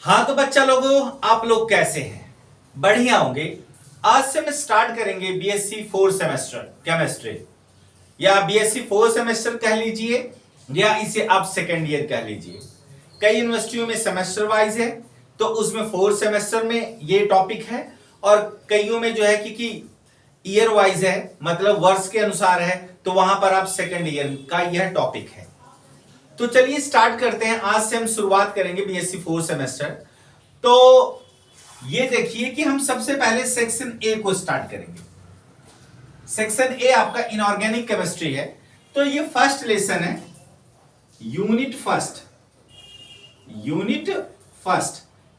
हाँ तो बच्चा लोगों, आप लोग कैसे हैं? बढ़िया होंगे। आज से हम स्टार्ट करेंगे बीएससी 4 सेमेस्टर केमिस्ट्री, या बीएससी 4 सेमेस्टर कह लीजिए, या इसे आप सेकेंड ईयर कह लीजिए। कई यूनिवर्सिटियों में सेमेस्टर वाइज है, तो उसमें 4 सेमेस्टर में ये टॉपिक है, और कईयों में जो है कि ईयर वाइज है, मतलब वर्ष के अनुसार है, तो वहां पर आप सेकेंड ईयर का यह टॉपिक है। तो चलिए स्टार्ट करते हैं। आज से हम शुरुआत करेंगे बीएससी 4 सेमेस्टर। तो ये देखिए कि हम सबसे पहले सेक्शन ए को स्टार्ट करेंगे। सेक्शन ए आपका इनऑर्गेनिक केमिस्ट्री है। तो ये फर्स्ट लेसन है, यूनिट फर्स्ट।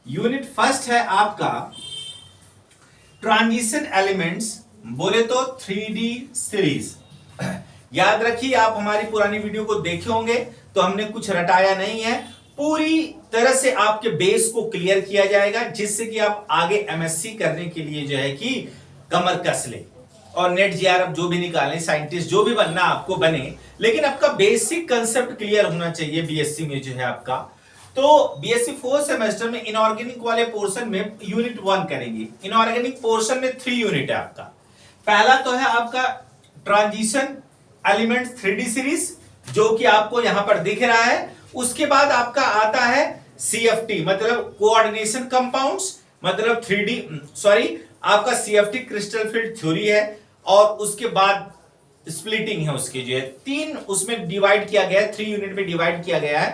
यूनिट फर्स्ट है आपका ट्रांजिशन एलिमेंट्स, बोले तो 3D सीरीज। याद रखिए, आप हमारी पुरानी वीडियो को देखे होंगे, तो हमने कुछ रटाया नहीं है। पूरी तरह से आपके बेस को क्लियर किया जाएगा, जिससे कि आप आगे एमएससी करने के लिए जो है कि कमर कस ले और नेट जेआरएफ जो भी निकालें, साइंटिस्ट जो भी बनना आपको बने, लेकिन आपका बेसिक कंसेप्ट क्लियर होना चाहिए बीएससी में जो है आपका। तो बीएससी 4 सेमेस्टर में इनऑर्गेनिक वाले पोर्शन में यूनिट 1 करेंगे। इनऑर्गेनिक पोर्शन में 3 यूनिट है आपका। पहला तो है आपका ट्रांजिशन एलिमेंट्स 3D सीरीज, जो कि आपको यहां पर दिख रहा है। उसके बाद आपका आता है CFT, मतलब कोऑर्डिनेशन कंपाउंड्स, मतलब 3D आपका CFT क्रिस्टल फील्ड थ्योरी है, और उसके बाद स्प्लिटिंग है उसकी जो है 3 उसमें डिवाइड किया गया है, 3 यूनिट में डिवाइड किया गया है।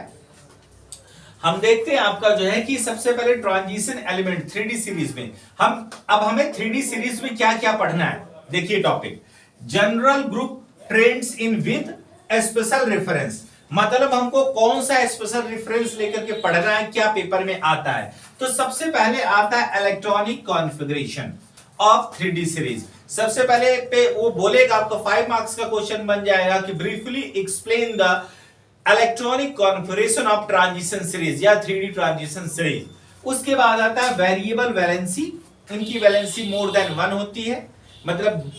हम देखते हैं आपका जो है कि सबसे पहले ट्रांजिशन एलिमेंट 3D सीरीज में हमें 3D सीरीज में क्या क्या पढ़ना है। देखिए topic general group trends in with special reference, मतलब हमको कौन सा स्पेशल रेफरेंस लेकर के पढ़ना है, क्या पेपर में आता है। तो सबसे पहले आता है electronic configuration of 3D series. सबसे पहले पे वो बोलेगा, आपको 5 मार्क्स का क्वेश्चन बन जाएगा कि briefly explain the electronic configuration of transition series या 3D ट्रांजिशन सीरीज। उसके बाद आता है वेरिएबल वैलेंसी। इनकी वैलेंसी मोर देन 1 होती है, मतलब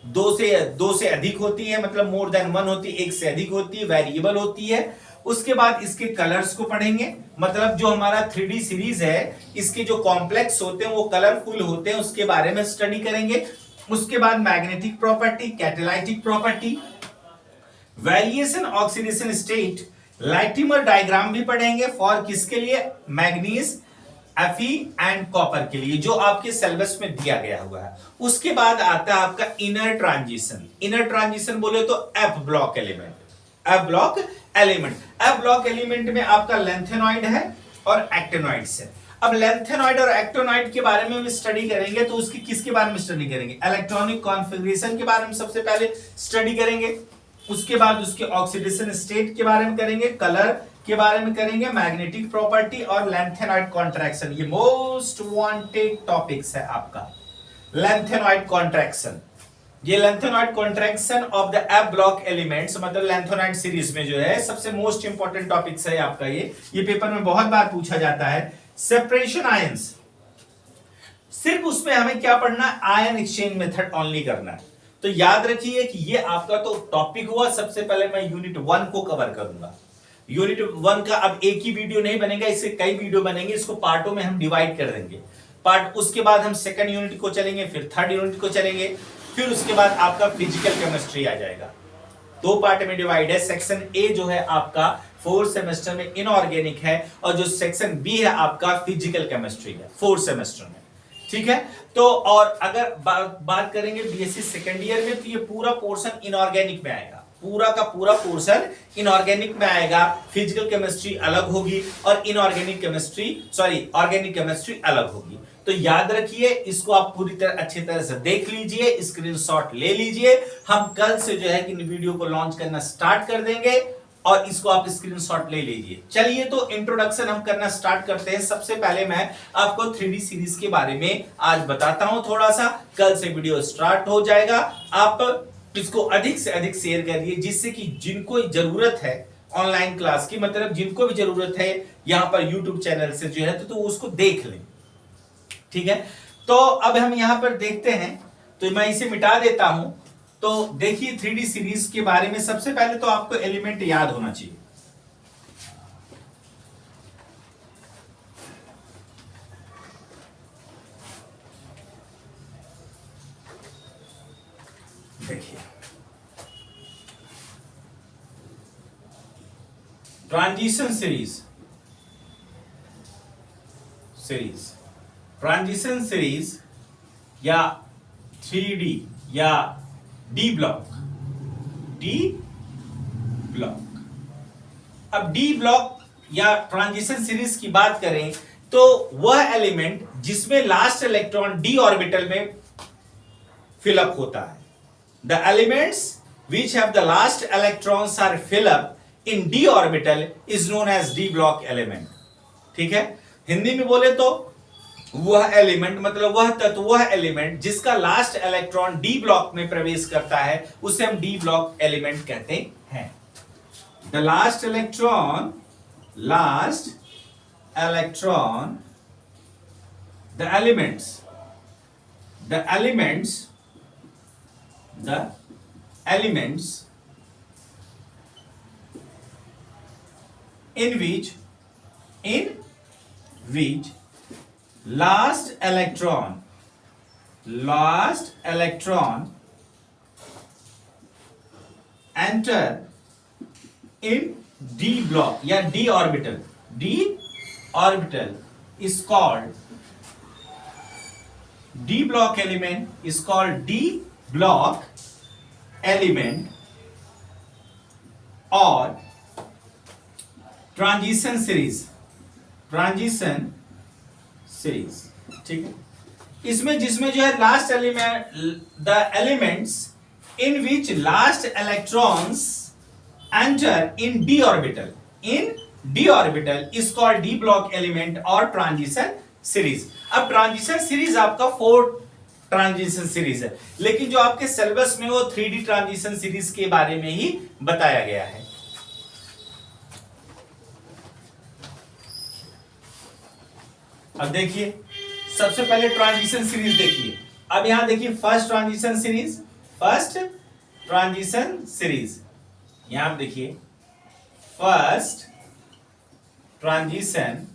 दो से अधिक होती है, मतलब मोर देन 1 होती है, एक से अधिक होती है, वेरिएबल होती है। उसके बाद इसके कलर्स को पढ़ेंगे, मतलब जो हमारा 3D सीरीज है, इसके जो कॉम्प्लेक्स होते हैं वो कलरफुल होते हैं, उसके बारे में स्टडी करेंगे। उसके बाद magnetic property, catalytic property, variation oxidation state, Latimer diagram भी पढ़ेंगे फॉर किसके लिए, मैग्नीज, Fe एंड कॉपर के लिए, जो आपके सिलेबस में दिया गया हुआ है। उसके बाद आता है आपका इनर ट्रांजिशन। इनर ट्रांजिशन बोले तो एफ ब्लॉक एलिमेंट में आपका लेंथेनॉइड है और एक्टिनॉइड्स है। अब लेंथेनॉइड और एक्टिनॉइड के बारे में भी स्टडी करेंगे, तो उसकी किसके बारे में स्टडी करेंगे, इलेक्ट्रॉनिक कॉन्फ़िगरेशन के बारे में सबसे पहले स्टडी करेंगे। उसके बाद उसके ऑक्सीडेशन स्टेट के बारे में करेंगे, कलर के बारे में करेंगे, मैग्नेटिक प्रॉपर्टी और लेंथेनॉइड कॉन्ट्रैक्शन। ये मोस्ट वांटेड टॉपिक्स है आपका लेंथेनॉइड कॉन्ट्रैक्शन। ये lanthanoid contraction of the F block elements, मतलब लेंथेनॉइड सीरीज में जो है सबसे मोस्ट इंपॉर्टेंट टॉपिक्स है आपका। ये पेपर में बहुत बार पूछा जाता है। सेपरेशन आयंस, सिर्फ उसमें हमें क्या पढ़ना है, आयन एक्सचेंज मेथड ओनली करना है। तो याद रखिए कि ये आपका तो टॉपिक हुआ। सबसे पहले मैं यूनिट 1 को कवर करूंगा। यूनिट 1 का अब एक ही वीडियो नहीं बनेगा, इससे कई वीडियो बनेंगे, इसको पार्टों में हम डिवाइड कर देंगे। पार्ट उसके बाद हम सेकंड यूनिट को चलेंगे, फिर थर्ड यूनिट को चलेंगे, फिर उसके बाद आपका फिजिकल केमिस्ट्री आ जाएगा। 2 पार्ट में डिवाइड है। सेक्शन ए जो है आपका 4 सेमेस्टर में इनऑर्गेनिक है, और जो सेक्शन बी है आपका फिजिकल केमिस्ट्री है 4 सेमेस्टर में। ठीक है। तो और अगर बात करेंगे बीएससी सेकेंड ईयर में, तो ये पूरा पोर्शन इनऑर्गेनिक में आएगा, पूरा का पूरा पोर्शन इनऑर्गेनिक में आएगा। फिजिकल केमिस्ट्री अलग होगी और ऑर्गेनिक केमिस्ट्री अलग होगी। तो याद रखिए, इसको आप पूरी तरह अच्छी तरह से देख लीजिए, स्क्रीनशॉट ले लीजिए। हम कल से जो है कि वीडियो को लॉन्च करना स्टार्ट कर देंगे, और इसको आप स्क्रीनशॉट ले लीजिए। चलिए तो इंट्रोडक्शन हम करना स्टार्ट करते हैं। सबसे पहले मैं आपको 3D सीरीज के बारे में आज बताता हूं थोड़ा सा, कल से वीडियो स्टार्ट हो जाएगा। आप इसको अधिक से अधिक शेयर करिए, जिससे कि जिनको जरूरत है ऑनलाइन क्लास की, मतलब जिनको भी जरूरत है यहां पर यूट्यूब चैनल से जो है तो उसको देख लें। ठीक है। तो अब हम यहां पर देखते हैं, तो मैं इसे मिटा देता हूं। तो देखिए 3D सीरीज के बारे में सबसे पहले तो आपको एलिमेंट याद होना चाहिए। देखिए ट्रांजिशन सीरीज या 3D या डी ब्लॉक। अब डी ब्लॉक या ट्रांजिशन सीरीज की बात करें तो वह एलिमेंट जिसमें लास्ट इलेक्ट्रॉन डी ऑर्बिटल में फिलअप होता है। The elements which have the last electrons are fill up in D orbital is known as D block element. ठीक है, हिंदी में बोले तो वह एलिमेंट मतलब वह तत्व, वह एलिमेंट जिसका लास्ट इलेक्ट्रॉन डी ब्लॉक में प्रवेश करता है उसे हम डी ब्लॉक एलिमेंट कहते हैं। The last electron the elements in which last electron enter in d block या d orbital is called d block element is called d block element or transition series. ठीक है, इसमें जिसमें जो है last element the elements in which last electrons enter in D orbital is called D block element और transition series. अब transition series आपका 4 transition series है, लेकिन जो आपके सिलेबस में वो 3D ट्रांजिशन सीरीज के बारे में ही बताया गया है। अब देखिए सबसे पहले ट्रांजिशन सीरीज देखिए। अब यहां देखिए फर्स्ट ट्रांजिशन सीरीज यहां देखिए फर्स्ट ट्रांजिशन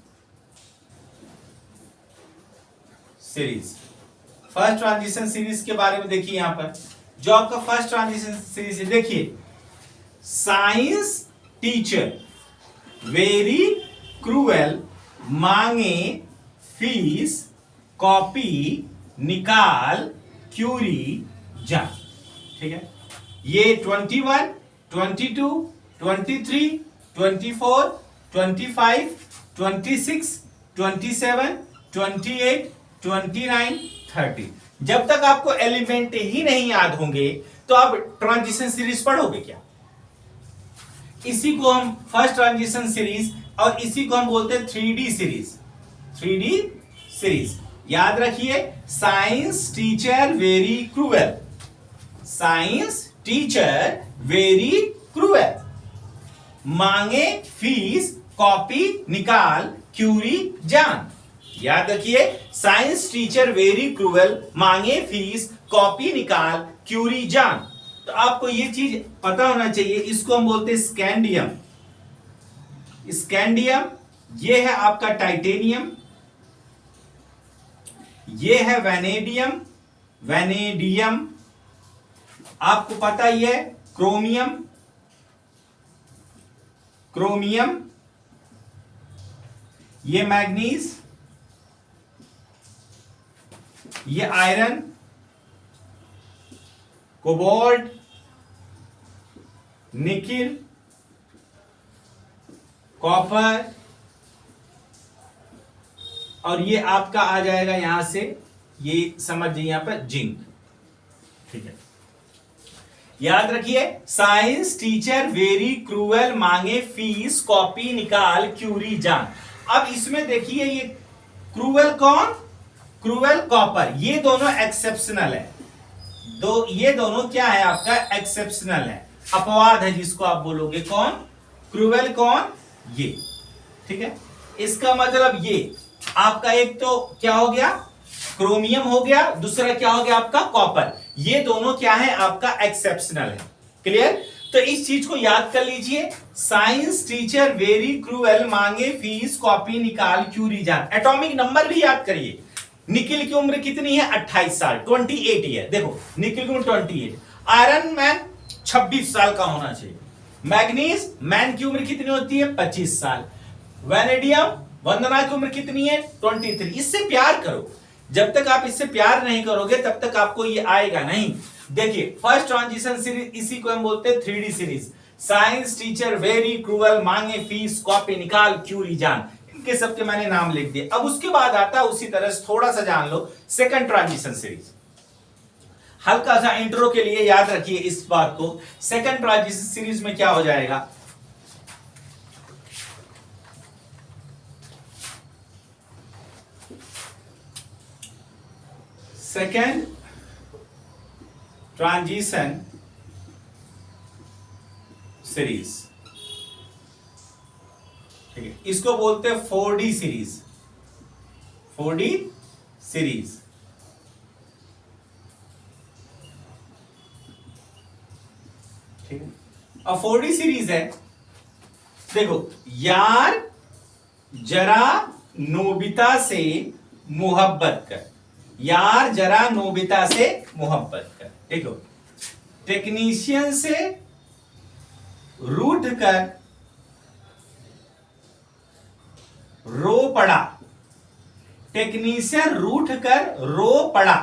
सीरीज के बारे में देखिए। यहां पर जो आपका फर्स्ट ट्रांजिशन सीरीज है देखिए, साइंस टीचर वेरी क्रूएल मांगे फीस कॉपी निकाल क्यूरी जा। ठीक है, ये 21, 22, 23, 24, 25, 26, 27, 28, 29, 30 जब तक आपको एलिमेंट ही नहीं याद होंगे तो आप ट्रांजिशन सीरीज पढ़ोगे क्या? इसी को हम फर्स्ट ट्रांजिशन सीरीज और इसी को हम बोलते हैं 3D सीरीज। याद रखिए, साइंस टीचर वेरी क्रूएल मांगे फीस कॉपी निकाल क्यूरी जान। याद रखिए, साइंस टीचर वेरी क्रूएल मांगे फीस कॉपी निकाल क्यूरी जान। तो आपको ये चीज पता होना चाहिए, इसको हम बोलते हैं स्कैंडियम। ये है आपका टाइटेनियम, ये है वैनेडियम, आपको पता ही है क्रोमियम, ये मैग्नीज, ये आयरन, कोबाल्ट, निकिल, कॉपर और ये आपका आ जाएगा यहां से, ये समझ जाइए यहां पर जिंक। ठीक है, याद रखिए, साइंस टीचर वेरी क्रूएल मांगे फीस कॉपी निकाल क्यूरी जान। अब इसमें देखिए ये क्रूएल कौन, क्रूएल कॉपर, ये दोनों एक्सेप्शनल है। ये दोनों क्या है आपका एक्सेप्शनल है, अपवाद है जिसको आप बोलोगे कौन, क्रूएल कौन, ये। ठीक है, इसका मतलब ये आपका एक तो क्या हो गया, क्रोमियम हो गया, दूसरा क्या हो गया आपका कॉपर। ये दोनों क्या है आपका एक्सेप्शनल है। क्लियर? तो इस चीज को याद कर लीजिए, साइंस टीचर वेरी क्रूएल मांगे फीस कॉपी निकाल क्यूरी जान। एटॉमिक नंबर भी याद करिए। निकिल की उम्र कितनी है, 28 साल, 28 ईयर। देखो निकिल की उम्र 28। आयरन मैन 26 साल का होना चाहिए। मैग्नीज मैन की उम्र कितनी होती है? 25 साल। वेनेडियम वंदना की उम्र कितनी है? 23। इससे प्यार करो। जब तक आप इससे प्यार नहीं करोगे तब तक आपको ये आएगा नहीं। देखिए फर्स्ट ट्रांजिशन सीरीज, इसी को हम बोलते हैं 3D series. Science teacher very cruel, मांगे फीस, कॉपी निकाल, क्यूरी जान, इनके सबके मैंने नाम लिख दिए। अब उसके बाद आता है उसी तरह से थोड़ा सा जान लो सेकंड ट्रांजिशन सीरीज। हल्का सा इंट्रो के लिए याद रखिए इस बात को, सेकंड ट्रांजिशन सीरीज में क्या हो जाएगा? सेकेंड ट्रांजिशन सीरीज, ठीक है, इसको बोलते हैं 4D सीरीज। 4D सीरीज, ठीक है। अब 4D सीरीज है, देखो, यार जरा नोबिता से मोहब्बत कर, यार जरा नोबिता से मोहब्बत कर। देखो, टेक्नीशियन से रूठ कर रो पड़ा, टेक्नीशियन रूठ कर रो पड़ा।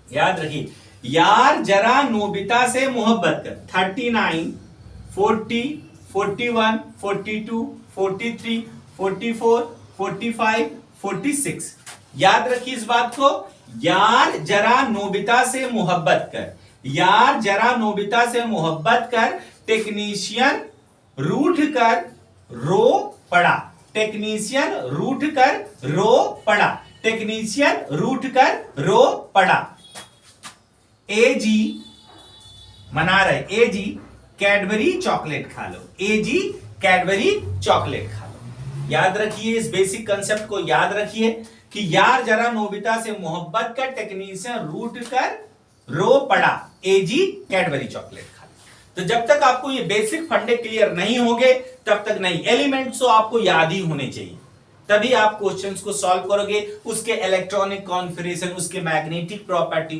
याद रखिए, यार जरा नोबिता से मोहब्बत कर। 39, 40, 41, 42, 43, 44, 45, 46। याद रखिए इस बात को, यार जरा नोबिता से मोहब्बत कर, यार जरा नोबिता से मोहब्बत कर, टेक्नीशियन रूठ कर रो पड़ा, टेक्नीशियन रूठ कर रो पड़ा, टेक्नीशियन रूठ कर रो पड़ा। एजी मना रहे, एजी कैडबरी चॉकलेट खा लो, एजी कैडबरी चॉकलेट खा लो। याद रखिए इस बेसिक कंसेप्ट को, याद रखिए कि यार जरा नोबिता से मोहब्बत कर, टेक्नीशियन रूठ कर रो पड़ा, एजी कैडबरी चॉकलेट खा लो। तो जब तक आपको ये बेसिक फंडे क्लियर नहीं होंगे तब तक नहीं। एलिमेंट्स तो आपको याद ही होने चाहिए, तभी आप क्वेश्चंस को सॉल्व करोगे। उसके इलेक्ट्रॉनिक कॉन्फिगरेशन, उसके मैग्नेटिक प्रॉपर्टी,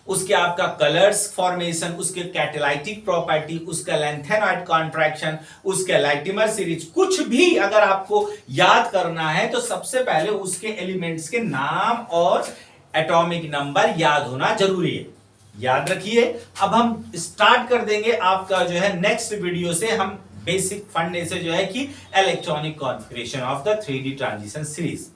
उसके आपका कलर्स फॉर्मेशन, उसके कैटालाइटिक प्रॉपर्टी, उसका लेंथेनॉइड कॉन्ट्रैक्शन, उसके लाइटिमर सीरीज, कुछ भी अगर आपको याद करना है तो सबसे पहले उसके एलिमेंट्स के नाम और एटॉमिक नंबर याद होना जरूरी है। याद रखिए। अब हम स्टार्ट कर देंगे आपका जो है नेक्स्ट वीडियो से, हम बेसिक फंडे से जो है कि electronic configuration of the 3D transition series.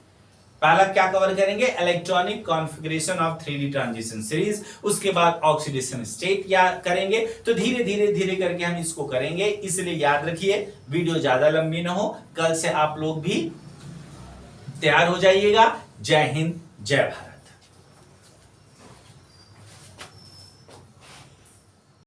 पहला क्या कवर करेंगे? Electronic configuration of 3D transition series. उसके बाद ऑक्सीडेशन स्टेट याद करेंगे। तो धीरे धीरे धीरे करके हम इसको करेंगे, इसलिए याद रखिए वीडियो ज्यादा लंबी ना हो। कल से आप लोग भी तैयार हो जाइएगा। जय हिंद, जय भारत।